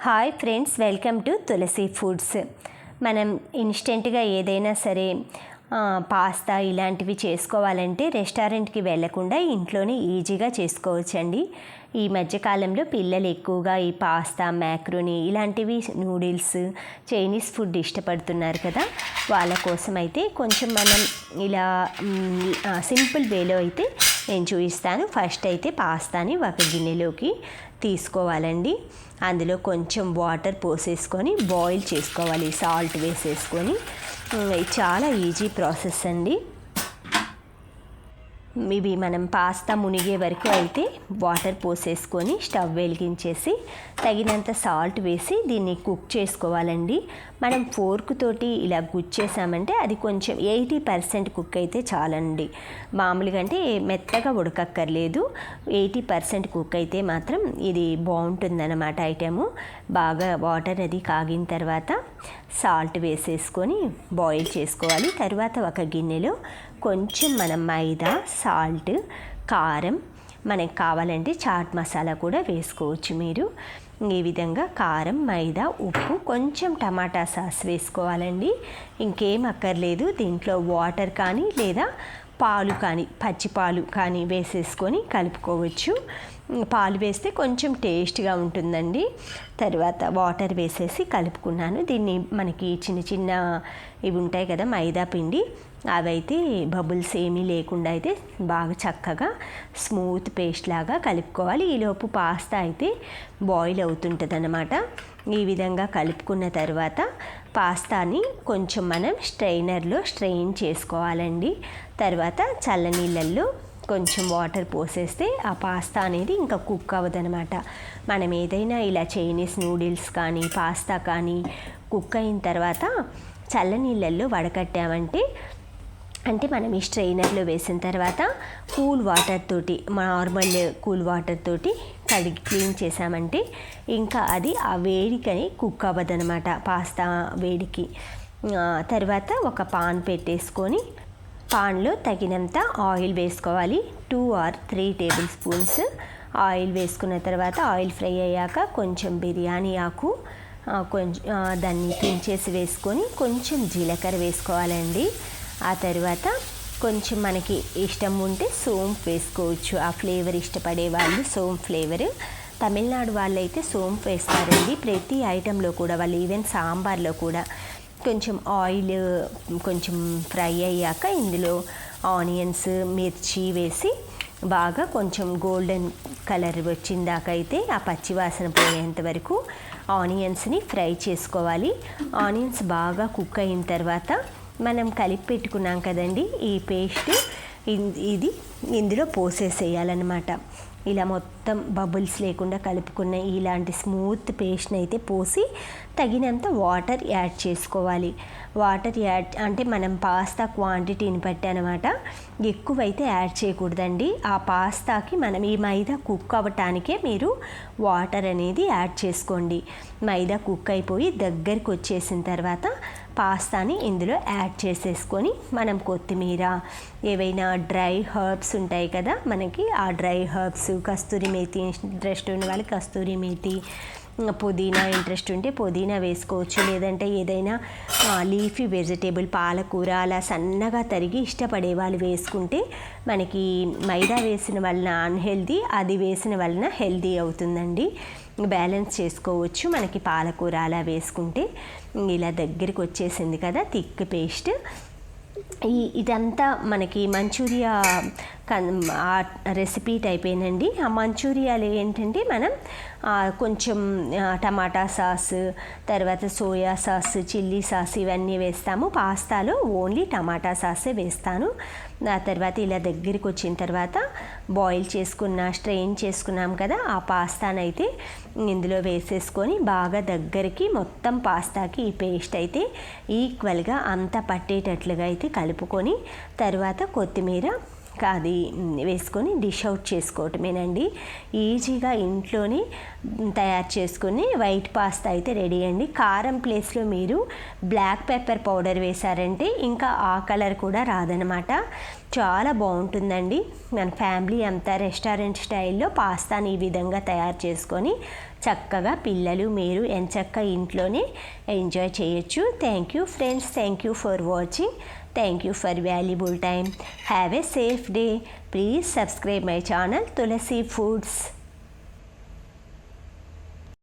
Hi friends, welcome to Tulasi foods. మనం ఇన్స్టెంట్గా ఏదైనా సరే పాస్తా ఇలాంటివి చేసుకోవాలంటే రెస్టారెంట్కి వెళ్ళకుండా ఇంట్లోనే ఈజీగా చేసుకోవచ్చండి. ఈ మధ్యకాలంలో పిల్లలు ఎక్కువగా ఈ పాస్తా, మ్యాక్రోనీ ఇలాంటివి నూడిల్స్, చైనీస్ ఫుడ్ ఇష్టపడుతున్నారు కదా. వాళ్ళ కోసం అయితే కొంచెం మనం ఇలా సింపుల్ వేలో అయితే నేను చూపిస్తాను. ఫస్ట్ అయితే పాస్తాని ఒక గిన్నెలోకి తీసుకోవాలండి. అందులో కొంచెం వాటర్ పోసేసుకొని బాయిల్ చేసుకోవాలి, సాల్ట్ వేసేసుకొని. చాలా ఈజీ ప్రాసెస్ అండి. ఇవి మనం పాస్తా మునిగే వరకు అయితే వాటర్ పోసేసుకొని స్టవ్ వెలిగించేసి తగినంత సాల్ట్ వేసి దీన్ని కుక్ చేసుకోవాలండి. మనం ఫోర్క్ తోటి ఇలా గుచ్చేసామంటే అది కొంచెం 80% కుక్ అయితే చాలండి. మామూలుగా అంటే మెత్తగా ఉడకక్కర్లేదు. 80% కుక్ అయితే మాత్రం ఇది బాగుంటుందన్నమాట ఐటెము. బాగా వాటర్ అది కాగిన తర్వాత సాల్ట్ వేసేసుకొని బాయిల్ చేసుకోవాలి. తర్వాత ఒక గిన్నెలో కొంచెం మనం మైదా, సాల్ట్, కారం, మనకు కావాలంటే చాట్ మసాలా కూడా వేసుకోవచ్చు మీరు. ఈ విధంగా కారం, మైదా, ఉప్పు, కొంచెం టమాటా సాస్ వేసుకోవాలండి. ఇంకేం అక్కర్లేదు. దీంట్లో వాటర్ కానీ లేదా పాలు కానీ, పచ్చి పాలు కానీ వేసేసుకొని కలుపుకోవచ్చు. పాలు వేస్తే కొంచెం టేస్ట్గా ఉంటుందండి. తర్వాత వాటర్ వేసేసి కలుపుకున్నాను. దీన్ని మనకి చిన్న చిన్న ఇవి ఉంటాయి కదా మైదా పిండి, అవైతే బబుల్స్ ఏమీ లేకుండా అయితే బాగా చక్కగా స్మూత్ పేస్ట్ లాగా కలుపుకోవాలి. ఈలోపు పాస్తా అయితే బాయిల్ అవుతుంటుంది అన్నమాట. ఈ విధంగా కలుపుకున్న తర్వాత పాస్తాని కొంచెం మనం స్ట్రైనర్లో స్ట్రెయిన్ చేసుకోవాలండి. తర్వాత చల్లనీళ్ళల్లో కొంచెం వాటర్ పోసేస్తే ఆ పాస్తా అనేది ఇంకా కుక్ అవ్వదనమాట. మనం ఏదైనా ఇలా చైనీస్ నూడిల్స్ కానీ పాస్తా కానీ కుక్ అయిన తర్వాత చల్లనీళ్ళల్లో వడకట్టామంటే, అంటే మనం ఈ స్ట్రైనర్లో వేసిన తర్వాత కూల్ వాటర్ తోటి, నార్మల్ కూల్ వాటర్ తోటి కడిగి క్లీన్ చేసామంటే ఇంకా అది ఆ వేడికని కుక్ అవ్వదనమాట, పాస్తా వేడికి. తర్వాత ఒక పాన్ పెట్టేసుకొని పాన్లో తగినంత ఆయిల్ వేసుకోవాలి. 2 or 3 టేబుల్ స్పూన్స్ ఆయిల్ వేసుకున్న తర్వాత ఆయిల్ ఫ్రై అయ్యాక కొంచెం బిర్యానీ ఆకు కొంచెం దాన్ని తుంచేసి వేసుకొని కొంచెం జీలకర్ర వేసుకోవాలండి. ఆ తర్వాత కొంచెం మనకి ఇష్టం ఉంటే సోంపు వేసుకోవచ్చు. ఆ ఫ్లేవర్ ఇష్టపడే వాళ్ళు సోంపు ఫ్లేవర్. తమిళనాడు వాళ్ళు అయితే సోంపు వేస్తారండి ప్రతి ఐటెంలో కూడా. వాళ్ళు ఈవెన్ సాంబార్లో కూడా కొంచెం ఆయిల్ కొంచెం ఫ్రై అయ్యాక ఇందులో ఆనియన్స్, మిర్చి వేసి బాగా కొంచెం గోల్డెన్ కలర్ వచ్చిందాక అయితే ఆ పచ్చివాసన పోయేంత వరకు ఆనియన్స్ని ఫ్రై చేసుకోవాలి. ఆనియన్స్ బాగా కుక్ అయిన తర్వాత మనం కలిపి పెట్టుకున్నాం కదండి ఈ పేస్ట్, ఇది ఇందులో పోసేసేయాలన్నమాట. ఇలా మొత్తం బబుల్స్ లేకుండా కలుపుకున్న ఇలాంటి స్మూత్ పేస్ట్ని అయితే పోసి తగినంత వాటర్ యాడ్ చేసుకోవాలి. వాటర్ యాడ్ అంటే మనం పాస్తా క్వాంటిటీని బట్టి అనమాట. ఎక్కువైతే యాడ్ చేయకూడదండి. ఆ పాస్తాకి మనం ఈ మైదా కుక్ అవ్వటానికే మీరు వాటర్ అనేది యాడ్ చేసుకోండి. మైదా కుక్ అయిపోయి దగ్గరికి వచ్చేసిన తర్వాత పాస్తాని ఇందులో యాడ్ చేసేసుకొని మనం కొత్తిమీర, ఏవైనా డ్రై హర్బ్స్ ఉంటాయి కదా మనకి, ఆ డ్రై హర్బ్స్, కస్తూరి మేతి ఇంట్రెస్ట్ ఉన్న వాళ్ళకి కస్తూరి మేతి, పుదీనా ఇంట్రెస్ట్ ఉంటే పుదీనా వేసుకోవచ్చు. లేదంటే ఏదైనా లీఫీ వెజిటేబుల్, పాలకూర అలా సన్నగా తరిగి ఇష్టపడే వాళ్ళు వేసుకుంటే మనకి మైదా వేసిన వలన అన్హెల్దీ, అది వేసిన వలన హెల్దీ అవుతుందండి. బ్యాలెన్స్ చేసుకోవచ్చు మనకి పాలకూర అలా వేసుకుంటే. ఇలా దగ్గరికి వచ్చేసింది కదా థిక్ పేస్ట్. ఇదంతా మనకి మంచూరియా రెసిపీ అయిపోయిందండి. ఆ మంచూరియాలు ఏంటంటే మనం కొంచెం టమాటా సాస్, తర్వాత సోయా సాస్, చిల్లీ సాస్ ఇవన్నీ వేస్తాము. పాస్తాలో ఓన్లీ టమాటా సాసే వేస్తాను. ఆ తర్వాత ఇలా దగ్గరికి వచ్చిన తర్వాత బాయిల్ స్ట్రెయిన్ చేసుకున్నాం కదా ఆ పాస్తానైతే ఇందులో వేసేసుకొని బాగా దగ్గరికి మొత్తం పాస్తాకి ఈ పేస్ట్ అయితే ఈక్వల్గా అంతా పట్టేటట్లుగా అయితే కలుపుకొని తర్వాత కొత్తిమీర అది వేసుకొని డిష్ అవుట్ చేసుకోవటమేనండి. ఈజీగా ఇంట్లోనే తయారు చేసుకుని వైట్ పాస్తా అయితే రెడీ అండి. కారం ప్లేస్లో మీరు బ్లాక్ పెప్పర్ పౌడర్ వేశారంటే ఇంకా ఆ కలర్ కూడా రాదనమాట. చాలా బాగుంటుందండి. మన ఫ్యామిలీ అంతా రెస్టారెంట్ స్టైల్లో పాస్తాని ఈ విధంగా తయారు చేసుకొని చక్కగా పిల్లలు మీరు ఎంచక్క ఇంట్లోనే ఎంజాయ్ చేయొచ్చు. Thank you friends, thank you for watching. Thank you for valuable time. Have a safe day. Please subscribe my channel Tulasi Foods.